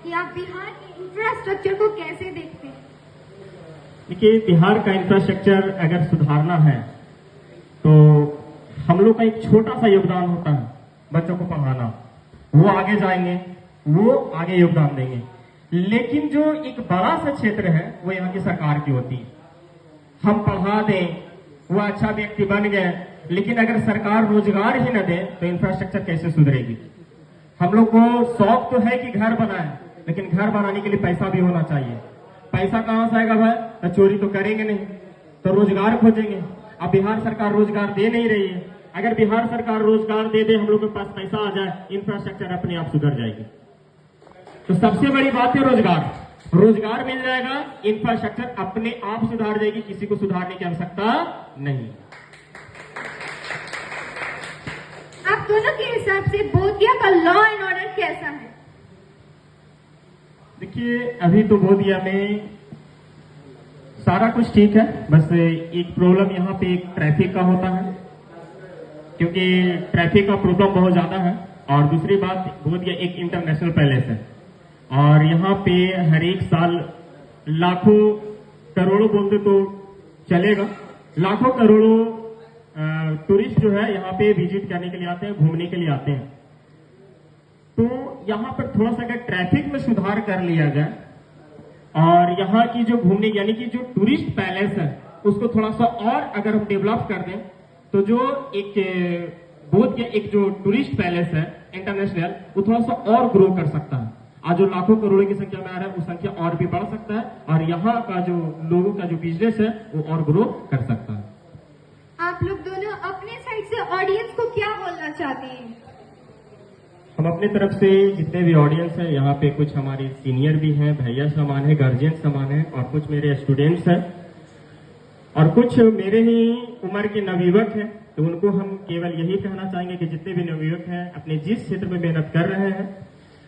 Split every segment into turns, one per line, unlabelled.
कि आप बिहार के इंफ्रास्ट्रक्चर को कैसे देखते हैं?
देखिए, बिहार का इंफ्रास्ट्रक्चर अगर सुधारना है तो हम लोग का एक छोटा सा योगदान होता है बच्चों को पढ़ाना। वो आगे जाएंगे, वो आगे योगदान देंगे, लेकिन जो एक बड़ा सा क्षेत्र है वो यहाँ की सरकार की होती है। हम पढ़ा दें, वो अच्छा व्यक्ति बन गए, लेकिन अगर सरकार रोजगार ही न दे तो इंफ्रास्ट्रक्चर कैसे सुधरेगी? हम लोग को शौक तो है कि घर बनाए, लेकिन घर बनाने के लिए पैसा भी होना चाहिए। पैसा कहां से आएगा भाई? तो चोरी तो करेंगे नहीं, तो रोजगार खोजेंगे। अब बिहार सरकार रोजगार दे नहीं रही है। अगर बिहार सरकार रोजगार दे दे, हम लोग के पास पैसा आ जाए, इंफ्रास्ट्रक्चर अपने आप सुधर जाएगी। तो सबसे बड़ी बात है रोजगार। रोजगार मिल जाएगा, इंफ्रास्ट्रक्चर अपने आप सुधार जाएगी, किसी को सुधारने की आवश्यकता नहीं।
आप दोनों के हिसाब से बोधिया का लॉ एंड ऑर्डर कैसा है?
देखिए, अभी तो बोधिया में सारा कुछ ठीक है, बस एक प्रॉब्लम यहाँ पे एक ट्रैफिक का होता है, क्योंकि ट्रैफिक का प्रॉब्लम बहुत ज्यादा है। और दूसरी बात, बोधिया एक इंटरनेशनल पैलेस है और यहाँ पे हर एक साल लाखों करोड़ों बोलते तो चलेगा, लाखों करोड़ों टूरिस्ट जो है यहाँ पे विजिट करने के लिए आते हैं, घूमने के लिए आते हैं। तो यहाँ पर थोड़ा सा अगर ट्रैफिक में सुधार कर लिया जाए और यहाँ की जो घूमने यानी कि जो टूरिस्ट पैलेस है उसको थोड़ा सा और अगर हम डेवलप कर दें, तो जो एक बोध के एक जो टूरिस्ट पैलेस है इंटरनेशनल, वो थोड़ा सा और ग्रो कर सकता है। आज जो लाखों करोड़ों की संख्या में आ रहा है, वो संख्या और भी बढ़ सकता है और यहाँ का जो लोगों का जो बिजनेस है वो और ग्रो कर सकता है।
आप लोग दोनों अपने साइड से ऑडियंस को क्या बोलना चाहते हैं?
हम अपने तरफ से जितने भी ऑडियंस है, यहाँ पे कुछ हमारे सीनियर भी हैं, भैया समान है, गार्जियन समान है, और कुछ मेरे स्टूडेंट्स हैं और कुछ मेरे ही उम्र के नवयुवक हैं। तो उनको हम केवल यही कहना चाहेंगे कि जितने भी नवयुवक हैं, अपने जिस क्षेत्र में मेहनत कर रहे हैं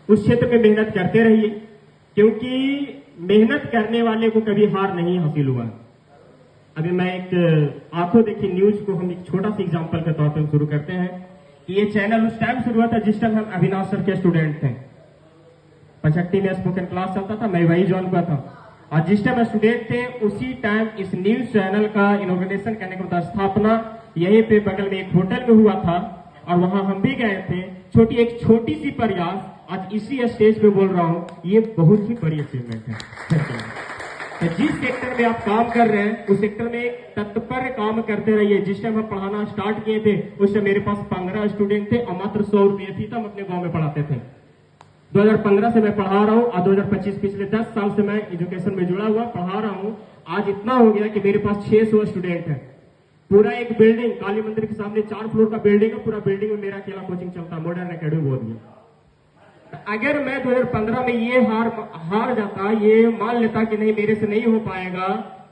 उस क्षेत्र में मेहनत करते रहिए, क्योंकि मेहनत करने वाले को कभी हार नहीं हासिल हुआ। अभी मैं एक आंखों देखी न्यूज को हम एक छोटा सा एग्जांपल के तौर पर शुरू करते हैं कि ये चैनल उस टाइम शुरू हुआ था जिस टाइम हम अविनाश सर के स्टूडेंट थे। 65 में स्पोकन क्लास चलता था, मैं वही ज्वाइन हुआ था, और जिस टाइम स्टूडेंट थे उसी टाइम इस न्यूज चैनल का इनॉग्रेशन करने का स्थापना यहीं पे बगल में एक होटल में हुआ था और वहां हम भी गए थे। एक छोटी सी प्रयास आज इसी स्टेज पे बोल रहा हूं, ये बहुत ही बड़ी अचीवमेंट है। तो जिस सेक्टर में आप काम कर रहे हैं उस सेक्टर में एक तत्पर काम करते रहिए। जिस टाइम हम पढ़ाना स्टार्ट किए थे उस टाइम मेरे पास 15 स्टूडेंट थे और मात्र 100 रुपये फीस हम अपने गांव में पढ़ाते थे। 2015 से मैं पढ़ा रहा हूँ और 2025 पिछले 10 साल से मैं एजुकेशन में जुड़ा हुआ पढ़ा रहा हूँ। आज इतना हो गया कि मेरे पास 600 स्टूडेंट है। पूरा एक बिल्डिंग, काली मंदिर के सामने 4 फ्लोर का बिल्डिंग है, पूरा बिल्डिंग में मेरा अकेला कोचिंग चलता है, मॉडर्न अकेडमी बोधिया। अगर मैं 2015 में ये हार जाता, ये मान लेता कि नहीं मेरे से नहीं हो पाएगा,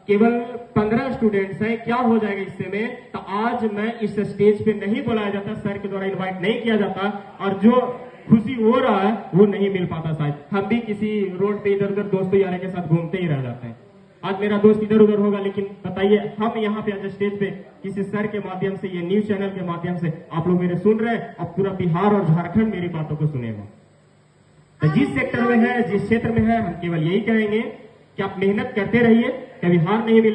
केवल 15 स्टूडेंट्स हैं, क्या हो जाएगा इससे में, तो आज मैं इस स्टेज पे नहीं बुलाया जाता, सर के द्वारा इनवाइट नहीं किया जाता और जो खुशी हो रहा है वो नहीं मिल पाता। शायद हम भी किसी रोड पे इधर उधर दोस्तों यारों के साथ घूमते ही रह जाते हैं। आज मेरा दोस्त इधर उधर होगा, लेकिन बताइए हम यहाँ पे आज स्टेज पे किसी सर के माध्यम से, ये न्यूज चैनल के माध्यम से आप लोग मेरे सुन रहे हैं और पूरा बिहार और झारखंड मेरी बातों को सुनेगा। तो जिस सेक्टर में है, जिस क्षेत्र में है, हम केवल यही कहेंगे कि आप मेहनत करते रहिए, कभी हार नहीं मिले।